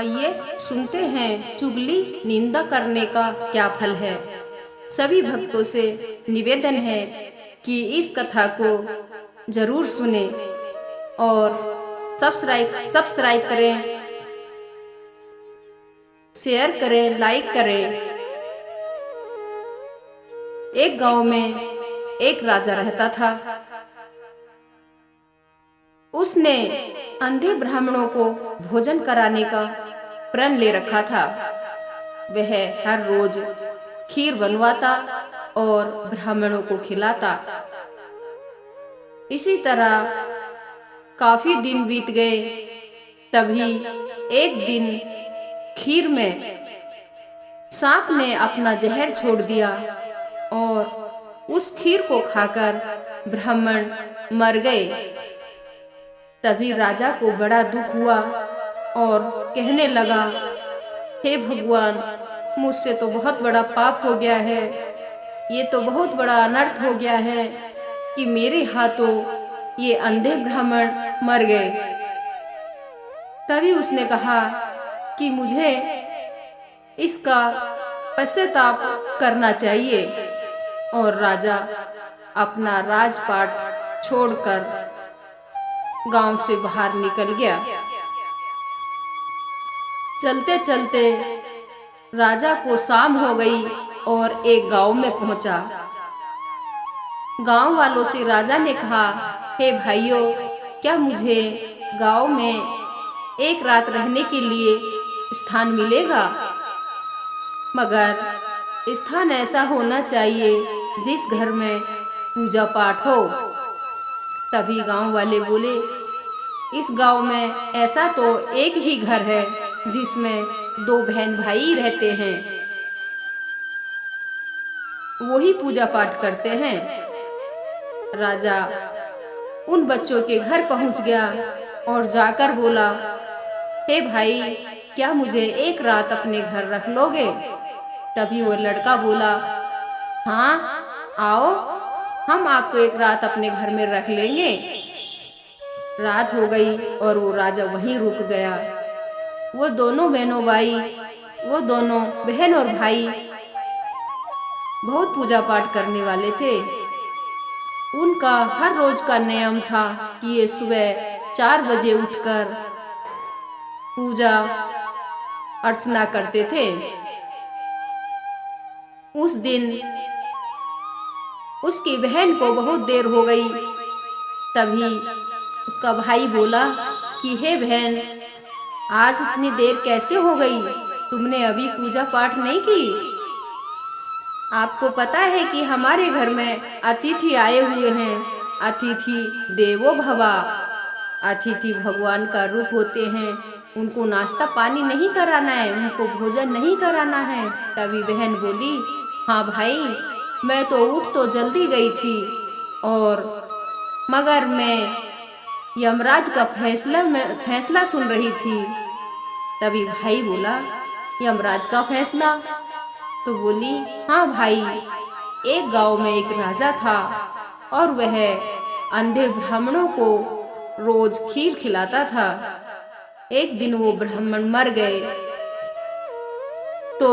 आइए सुनते हैं चुगली निंदा करने का क्या फल है। सभी भक्तों से निवेदन है कि इस कथा को जरूर सुने और सब्सक्राइब करें, शेयर करें, लाइक करें। एक गांव में एक राजा रहता था। उसने अंधे ब्राह्मणों को भोजन कराने का प्रण ले रखा था। वह हर रोज खीर बनवाता और ब्राह्मणों को खिलाता। इसी तरह काफी दिन बीत गए। तभी एक दिन खीर में सांप ने अपना जहर छोड़ दिया और उस खीर को खाकर ब्राह्मण मर गए। तभी राजा को बड़ा दुख हुआ और कहने लगा, हे भगवान, मुझसे तो बहुत बड़ा पाप हो गया है। ये तो बहुत बड़ा अनर्थ हो गया है कि मेरे हाथों ये अंधे ब्राह्मण मर गए। तभी उसने कहा कि मुझे इसका पश्चाताप करना चाहिए। और राजा अपना राजपाट छोड़कर गांव से बाहर निकल गया। चलते चलते राजा को शाम हो गई और एक गांव में पहुंचा। गांव वालों से राजा ने कहा, हे भाइयों, क्या मुझे गांव में एक रात रहने के लिए स्थान मिलेगा? मगर स्थान ऐसा होना चाहिए जिस घर में पूजा पाठ हो। तभी गांव वाले बोले, इस गांव में ऐसा तो एक ही घर है जिसमें 2 बहन भाई रहते हैं, वही पूजा पाठ करते हैं। राजा उन बच्चों के घर पहुंच गया और जाकर बोला, हे भाई, क्या मुझे एक रात अपने घर रख लोगे? तभी वो लड़का बोला, हाँ, आओ, हम आपको एक रात अपने घर में रख लेंगे। रात हो गई और वो राजा वहीं रुक गया। वो दोनों बहन और भाई बहुत पूजा पाठ करने वाले थे। उनका हर रोज का नियम था कि ये सुबह 4 बजे उठकर पूजा अर्चना करते थे। उस दिन उसकी बहन को बहुत देर हो गई। तभी उसका भाई बोला कि हे बहन, आज इतनी देर कैसे हो गई? तुमने अभी पूजा पाठ नहीं की? आपको पता है कि हमारे घर में अतिथि आए हुए हैं। अतिथि देवो भवा। अतिथि भगवान का रूप होते हैं। उनको नाश्ता पानी नहीं कराना है, उनको भोजन नहीं कराना है। तभी बहन बोली, हाँ भाई, मैं तो उठ तो जल्दी गई थी और मगर मैं यमराज का फैसला सुन रही थी। तभी भाई बोला, यमराज का फैसला? तो बोली, हाँ भाई, एक गांव में एक राजा था और वह अंधे ब्राह्मणों को रोज खीर खिलाता था। एक दिन वो ब्राह्मण मर गए तो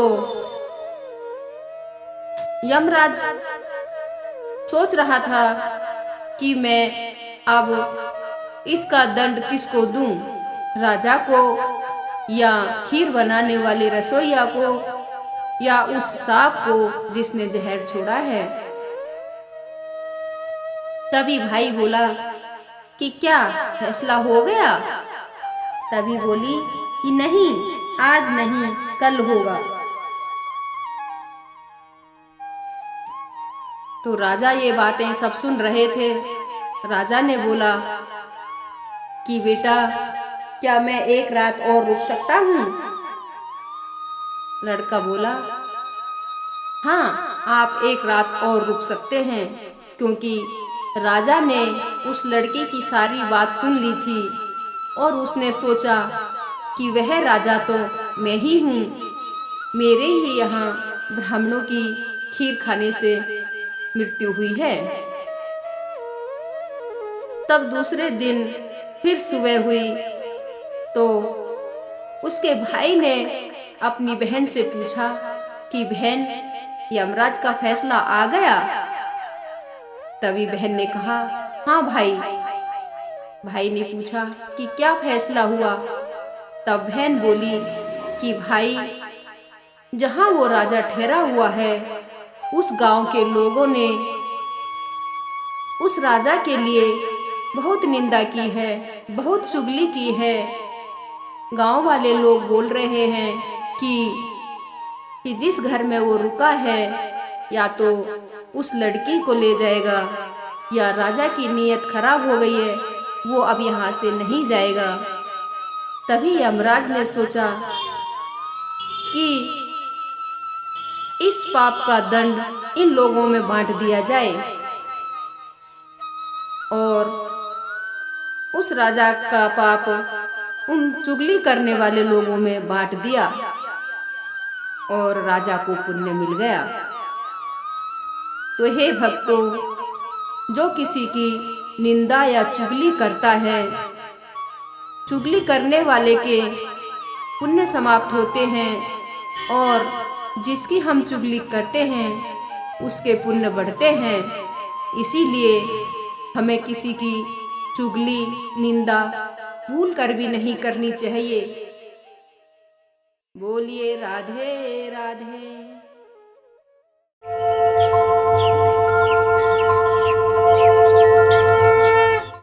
यमराज सोच रहा था कि मैं अब इसका दंड किसको दूं, राजा को या खीर बनाने वाले रसोइया को या उस सांप को जिसने जहर छोड़ा है। तभी भाई बोला कि क्या फैसला हो गया? तभी बोली कि नहीं, आज नहीं, कल होगा। तो राजा ये बातें सब सुन रहे थे। राजा ने बोला कि बेटा, क्या मैं एक रात और रुक सकता हूँ? लड़का बोला, हाँ, आप एक रात और रुक सकते हैं, क्योंकि राजा ने उस लड़के की सारी बात सुन ली थी और उसने सोचा कि वह राजा तो मैं ही हूँ, मेरे ही यहाँ ब्राह्मणों की खीर खाने से मृत्यु हुई है। तब दूसरे दिन फिर सुबह हुई तो उसके भाई ने अपनी बहन से पूछा कि बहन, यमराज का फैसला आ गया? तभी बहन ने कहा, हाँ भाई। भाई ने पूछा कि क्या फैसला हुआ? तब बहन बोली कि भाई, जहाँ वो राजा ठहरा हुआ है, उस गांव के लोगों ने उस राजा के लिए बहुत निंदा की है, बहुत चुगली की है। गांव वाले लोग बोल रहे हैं कि जिस घर में वो रुका है, या तो उस लड़की को ले जाएगा, या राजा की नीयत खराब हो गई है, वो अब यहाँ से नहीं जाएगा। तभी यमराज ने सोचा कि इस पाप का दंड इन लोगों में बांट दिया जाए, और उस राजा का पाप उन चुगली करने वाले लोगों में बांट दिया, और राजा को पुण्य मिल गया। तो हे भक्तों, जो किसी की निंदा या चुगली करता है, चुगली करने वाले के पुण्य समाप्त होते हैं, और जिसकी हम चुगली करते हैं उसके पुण्य बढ़ते हैं। इसीलिए हमें किसी की चुगली, निंदा भूल कर भी नहीं करनी चाहिए। बोलिए राधे राधे।